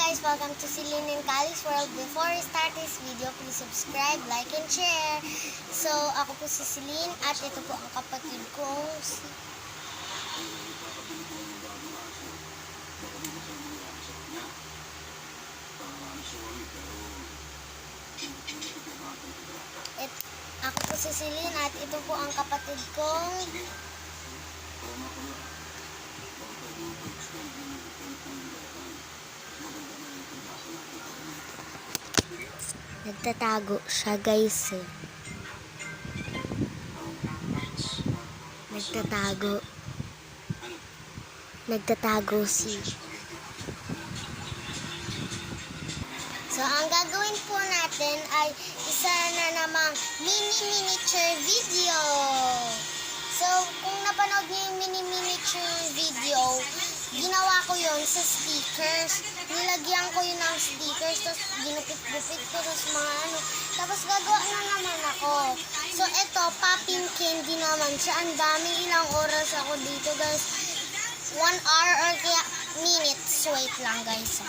guys, welcome to Celine and Kali's World. Before we start this video, please subscribe, like, and share. So, ako po si Celine at ito po ang kapatid kong si... Ako po si Celine at ito po ang kapatid kong... Nagtatago siya, guys. Nagtatago si... So, ang gagawin po natin ay isa na namang mini-miniature video. So, kung napanood niyo yung mini-miniature video, ginawa ko yon sa stickers. Nilagyan ko yun ng stickers, tapos ginupit-gupit ko, tapos mga ano. Tapos gagawa na naman ako. So, eto, popping candy naman siya. Ang dami, ilang oras ako dito, guys. 1 hour or kaya minutes. Wait lang, guys.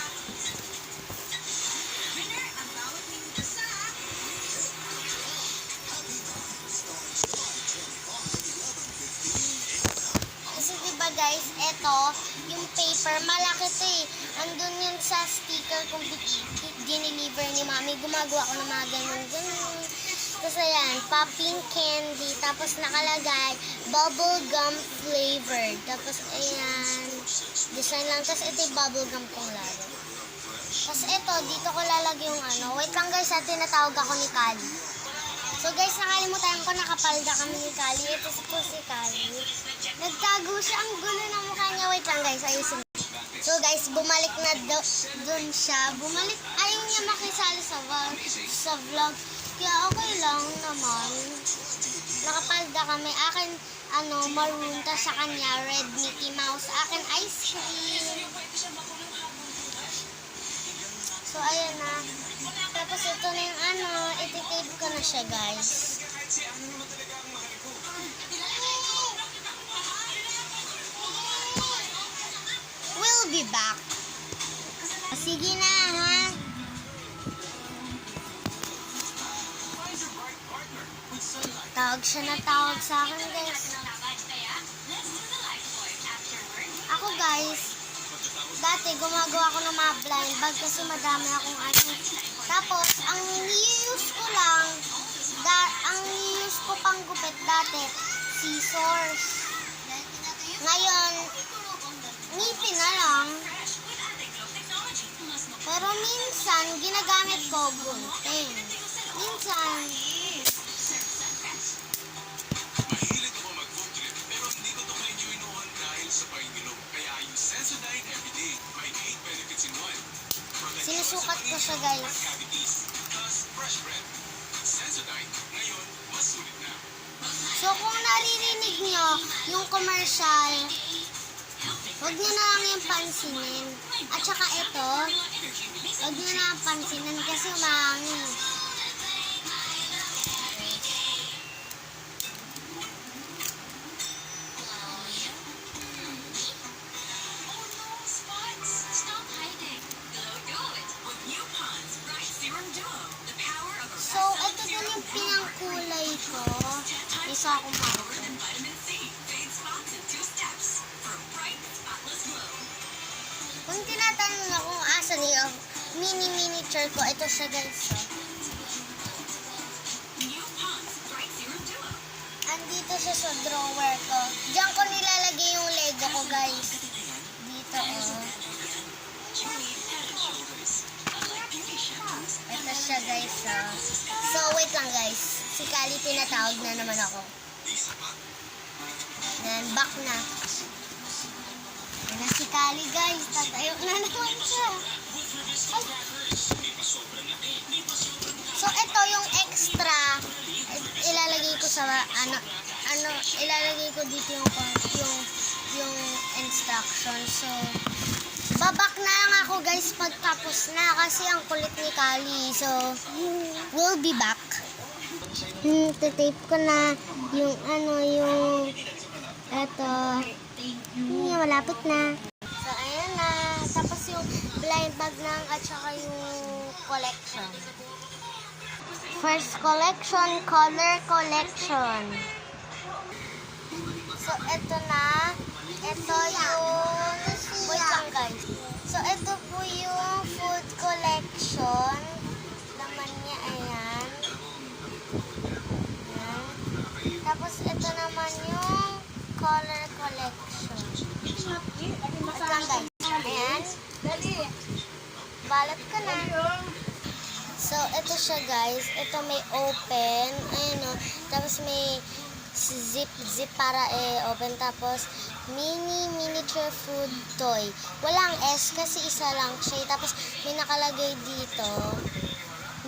Guys, eto, yung paper, malaki to eh. Andun yun sa sticker kung dineliver ni Mami. Gumagawa ko ng mga ganun. Tapos ayan, popping candy. Tapos nakalagay, bubble gum flavored. Tapos ayan, design lang. Tapos ito yung bubble gum kong lalo. Tapos ito, dito ko lalagay yung ano. Wait lang guys, tinatawag ako ni Kali. So guys, nakalimutan ko, nakapalda kami ni Kali. Ito po si Kali. Nagtago siya, ang gulo ng mukha niya. Wait lang guys, ayusin. So guys, bumalik na doon siya. Ayaw niya makisali sa vlog. Kaya okay lang naman. Nakapalda kami. Akin, maroon. Ta sa kanya, red Mickey Mouse. Akin, ice cream. So ayan na. Tapos ito na yung ititape ko na siya guys. We'll be back. Sige na ha. Tawag siya na tawag sa akin guys. Ako guys, dati gumagawa ko ng mga blind bag kasi madami akong Tapos, ang i-use ko pang gupit dati, scissors. Ngayon, ngipin na lang. Pero minsan, ginagamit ko gunting. Minsan, mahilig ako mag-food trip, pero hindi ko ito ma-enjoy noon dahil sa pahingilog. Kaya yung Sensodyne Everyday, may 8 benefits in 1. sinusukat ko siya guys. So kung naririnig nyo yung commercial, huwag nyo na lang yung pansinin. At saka ito, huwag nyo na lang pansinin kasi umangin. So, ito din yung pinangkulay ko. Isa akong mako. Kung tinatanong ako kung asan yung mini-miniature ko, ito siya guys. Andito siya sa drawer ko. Diyan ko nilalagay yung Lego ko guys. Dito Ito siya guys. So wait lang guys. Si Kali tinatawag na naman ako. Then back na. Yan na si Kali guys. Tatayo na naman siya. Ay. So ito yung extra. Ilalagay ko sa ilalagay ko dito yung instruction. So babak na lang ako guys pagtapos na kasi ang kulit ni Kali. So, we'll be back. Tape ko na yung eto. Malapit na. So, ayan na. Tapos yung blind bag ng at saka yung collection. First collection, color collection. So, ito na. Ito yung... Wait lang guys. So, ito po yung food collection. Laman niya, ayan. Ayan. Tapos, ito naman yung color collection. Wait lang guys. Ayan. Balat ka na. So, ito siya guys. Ito may open. Ayan o. Tapos may zip para open. Tapos, miniature food toy. Walang S kasi isa lang siya. Tapos, may nakalagay dito.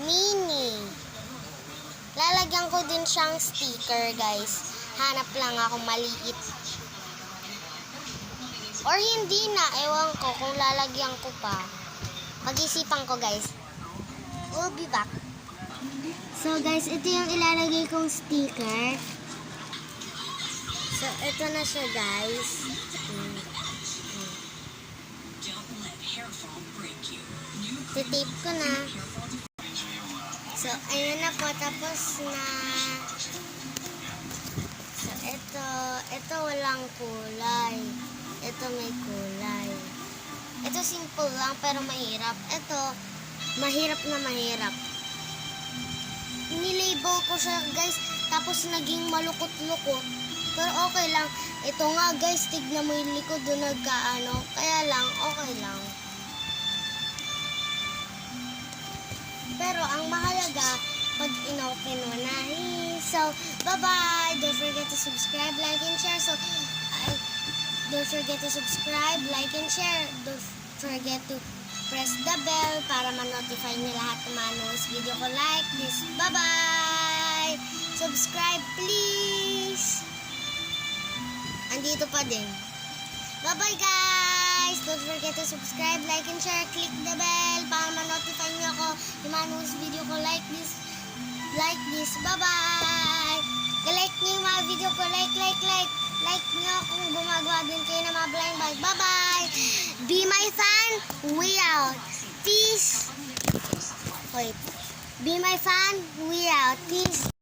Mini. Lalagyan ko din siyang sticker guys. Hanap lang ako maliit. Or hindi na. Ewan ko kung lalagyan ko pa. Pag-isipan ko guys. We'll be back. So guys, ito yung ilalagay kong sticker. So, ito na siya guys. Titape ko na. So, ayun na po. Tapos na. So, ito walang kulay. Ito may kulay. Ito simple lang pero mahirap. Ito, mahirap na mahirap. Nilabel ko siya guys. Tapos naging malukot-lukot. Pero okay lang. Ito nga guys, tignan mo yung likod doon nagkaano. Kaya lang, okay lang. Pero ang mahalaga, pag inopen mo na. So, bye-bye! Don't forget to subscribe, like, and share. So, don't forget to subscribe, like, and share. Don't forget to press the bell para ma-notify niyo lahat ng mga newest video ko like this. Bye-bye! Subscribe, please! Andito pa din. Bye-bye, guys! Don't forget to subscribe, like, and share. Click the bell para ma-notify niyo ako yung mga newest video ko like this. Like this. Bye-bye! Like niyo yung mga video ko. Like. Like niyo kung gumagawa din kayo ng mga blind bag. Bye-bye! Be my fan, we out. Peace! Wait. Be my fan, we out. Peace!